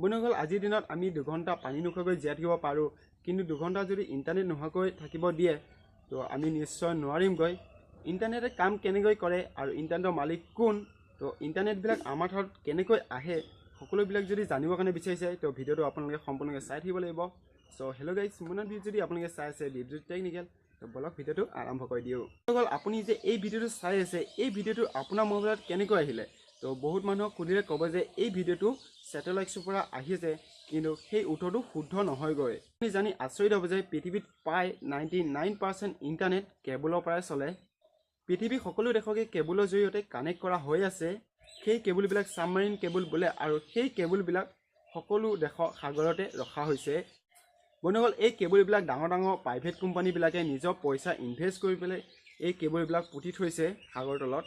বন্ধুসকল আজিৰ দিনত আমি 2 ঘণ্টা পানী নোখোৱাকৈ জীয়াই থাকিব পাৰোঁ, কিন্তু 2 ঘণ্টা যদি ইণ্টাৰনেট নোহোৱাকৈ থাকিব দিয়ে তো আমি নিশ্চয় নোৱাৰিমগৈ। ইণ্টাৰনেটে কাম কেনেকৈ কৰে আৰু ইণ্টাৰনেটৰ মালিক কোন, তো ইণ্টাৰনেটবিলাক আমাৰ হাতত কেনেকৈ আহে, সকলোবিলাক যদি জানিবৰ কাৰণে বিচাৰিছে তো ভিডিঅ'টো আপোনালোকে সম্পূৰ্ণকৈ চাই থাকিব লাগিব। চ' হেল্ল' গাইজ, মোৰ নাম যদি আপোনালোকে চাই আছে DipJyotiTechnical, তো বলক ভিডিঅ'টো আৰম্ভ কৰি দিওঁ। আপুনি যে এই ভিডিঅ'টো চাই আছে, এই ভিডিঅ'টো আপোনাৰ মোবাইলত কেনেকৈ আহিলে? তো বহুত মানুহক সুধিলে ক'ব যে এই ভিডিঅ'টো ছেটেলাইটছৰ পৰা আহিছে, কিন্তু সেই উত্তৰটো শুদ্ধ নহয়গৈ। আপুনি জানি আচৰিত হ'ব যে পৃথিৱীত প্ৰায় 99% ইণ্টাৰনেট কেবুলৰ পৰাই চলে। পৃথিৱীৰ সকলো দেশকে কেবুলৰ জৰিয়তে কানেক্ট কৰা হৈ আছে। সেই কেবুলবিলাক ছাবমাৰিন কেবুল বোলে, আৰু সেই কেবুলবিলাক সকলো দেশৰ সাগৰতে ৰখা হৈছে। বন্ধুসকল, এই কেবুলবিলাক ডাঙৰ ডাঙৰ প্ৰাইভেট কোম্পানীবিলাকে নিজৰ পইচা ইনভেষ্ট কৰি পেলাই এই কেবুলবিলাক পুতি থৈছে সাগৰ তলত।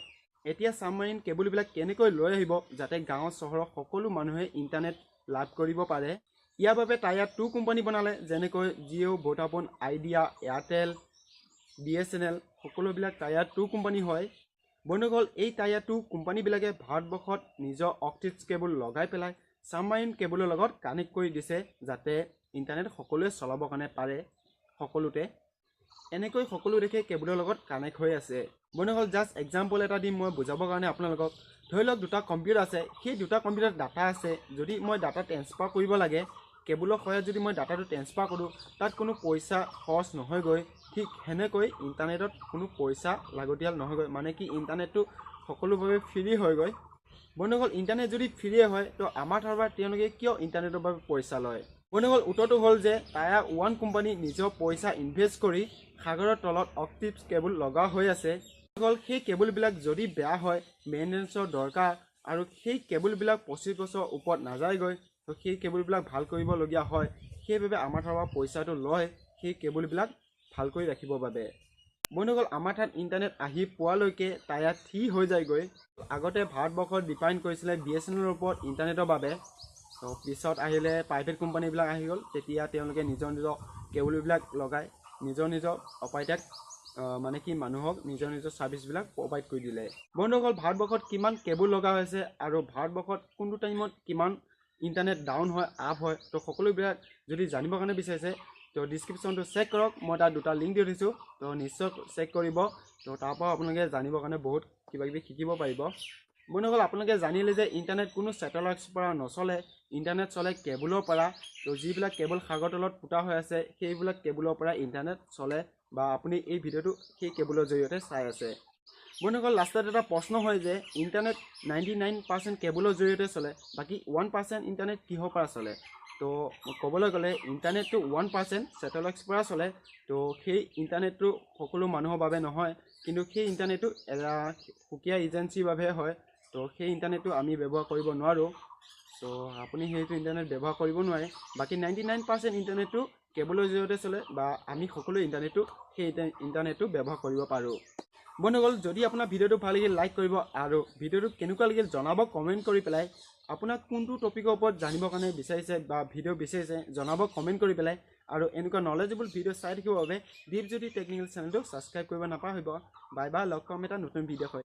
এতিয়া ছাবমাৰিন কেবুলবিলাক কেনেকৈ লৈ আহিব যাতে গাঁও চহৰৰ সকলো মানুহে ইণ্টাৰনেট লাভ কৰিব পাৰে? ইয়াৰ বাবে টায়াৰ 2 কোম্পানী বনালে, যেনেকৈ Jio', Vodafone, idea, Airtel, BSNL, সকলোবিলাক টায়াৰ 2 কোম্পানী হয়। বন্ধুসকল, এই টায়াৰ 2 কোম্পানীবিলাকে ভাৰতবৰ্ষত নিজৰ অপটিক্স কেবুল লগাই পেলাই ছাবমাৰিন কেবুলৰ লগত কানেক্ট কৰি দিছে, যাতে ইণ্টাৰনেট সকলোৱে চলাবৰ কাৰণে পাৰে সকলোতে। এনেকৈ সকলো দেশে কেবুলৰ লগত কানেক্ট হৈ আছে। বন্ধুসকল, জাষ্ট এক্সাম্পল এটা দিম মই বুজাবৰ কাৰণে আপোনালোকক। ধৰি লওক 2টা কম্পিউটাৰ আছে, সেই 2টা কম্পিউটাৰত ডাটা আছে। যদি মই ডাটা ট্ৰেন্সফাৰ কৰিব লাগে, কেবুলৰ সহায়ত যদি মই ডাটাটো ট্ৰেন্সফাৰ কৰোঁ, তাত কোনো পইচা খৰচ নহয়গৈ। ঠিক সেনেকৈ ইণ্টাৰনেটত কোনো পইচা লাগতিয়াল নহয়গৈ, মানে কি ইণ্টাৰনেটটো সকলোভাৱে ফ্ৰী হয়গৈ। বন্ধুসকল, ইণ্টাৰনেট যদি ফ্ৰীয়ে হয় তো আমাৰ তাৰ পৰা তেওঁলোকে কিয় ইণ্টাৰনেটৰ বাবে পইচা লয়? বন্ধুসকল, উত্তৰটো হ'ল যে টায়াৰ 1 কোম্পানী নিজৰ পইচা ইনভেষ্ট কৰি সাগৰৰ তলত অপটিক্স কেবুল লগা হৈ আছে। বন্ধুসকল, সেই কেবুলবিলাক যদি বেয়া হয়, মেইনটেনেঞ্চৰ দৰকাৰ, আৰু সেই কেবুলবিলাক 25 বছৰৰ ওপৰত নাযায়গৈ, তো সেই কেবুলবিলাক ভাল কৰিবলগীয়া হয়। সেইবাবে আমাৰ তাৰ পৰা পইচাটো লয় সেই কেবুলবিলাক ভাল কৰি ৰাখিবৰ বাবে। বন্ধুসকল, আমাৰ তাত ইণ্টাৰনেট আহি পোৱালৈকে টায়াৰ 3 হৈ যায়গৈ। আগতে ভাৰতবৰ্ষত ডিপেণ্ড কৰিছিলে BSNLৰ ওপৰত ইণ্টাৰনেটৰ বাবে। তো পিছত আহিলে প্ৰাইভেট কোম্পানীবিলাক আহি গ'ল, তেতিয়া তেওঁলোকে নিজৰ নিজৰ কেবুলবিলাক লগাই নিজৰ নিজৰ অপাৰেটক মানে কি মানুহক নিজৰ নিজৰ ছাৰ্ভিচবিলাক প্ৰভাইড কৰি দিলে। বন্ধুসকল, ভাৰতবৰ্ষত কিমান কেবুল লগা হৈছে আৰু ভাৰতবৰ্ষত কোনটো টাইমত কিমান ইণ্টাৰনেট ডাউন হয়, আপ হয়, তো সকলোবিলাক যদি জানিবৰ কাৰণে বিচাৰিছে তো ডিছক্ৰিপশ্যনটো চেক কৰক। মই তাত 2টা লিংক দি দিছোঁ, তো নিশ্চয় চেক কৰিব। তো তাৰ পৰা আপোনালোকে জানিবৰ কাৰণে বহুত কিবাকিবি শিকিব পাৰিব। বন্ধুসকল, আপোনালোকে জানিলে যে ইণ্টাৰনেট কোনো ছেটেলাইটছৰ পৰা নচলে, ইণ্টাৰনেট চলে কেবুলৰ পৰা। তো যিবিলাক কেবুল সাগৰ তলত পোতা হৈ আছে, সেইবিলাক কেবুলৰ পৰা ইণ্টাৰনেট চলে, বা আপুনি এই ভিডিঅ'টো সেই কেবুলৰ জৰিয়তে চাই আছে। বন্ধুসকল, লাষ্টত এটা প্ৰশ্ন হয় যে ইণ্টাৰনেট 99% কেবুলৰ জৰিয়তে চলে, বাকী 1% ইণ্টাৰনেট কিহৰ পৰা চলে? তো ক'বলৈ গ'লে ইণ্টাৰনেটটো 1% ছেটেলাইটছৰ পৰা চলে। তো সেই ইণ্টাৰনেটটো সকলো মানুহৰ বাবে নহয়, কিন্তু সেই ইণ্টাৰনেটটো এটা সুকীয়া এজেঞ্চিৰ বাবেহে হয়। তো সেই ইণ্টাৰনেটটো আমি ব্যৱহাৰ কৰিব নোৱাৰোঁ। চ' আপুনি সেইটো ইণ্টাৰনেট ব্যৱহাৰ কৰিব নোৱাৰে। বাকী 99% ইণ্টাৰনেটটো কেবুলৰ জৰিয়তে চলে, বা আমি সকলো ইণ্টাৰনেটটো সেই ইণ্টাৰনেটটো ব্যৱহাৰ কৰিব পাৰোঁ। বন্ধুসকল, যদি আপোনাৰ ভিডিঅ'টো ভাল লাগিল লাইক কৰিব, আৰু ভিডিঅ'টো কেনেকুৱা লাগিল জনাব কমেণ্ট কৰি পেলাই। আপোনাক কোনটো টপিকৰ ওপৰত জানিবৰ কাৰণে বিচাৰিছে বা ভিডিঅ' বিচাৰিছে জনাব কমেণ্ট কৰি পেলাই। আৰু এনেকুৱা নলেজেবল ভিডিঅ' চাই থাকিবৰ বাবে DipJyotiTechnical চেনেলটো ছাবস্ক্ৰাইব কৰিব নাপাহৰিব। বাই বাই, লগ পাম এটা নতুন ভিডিঅ' হয়।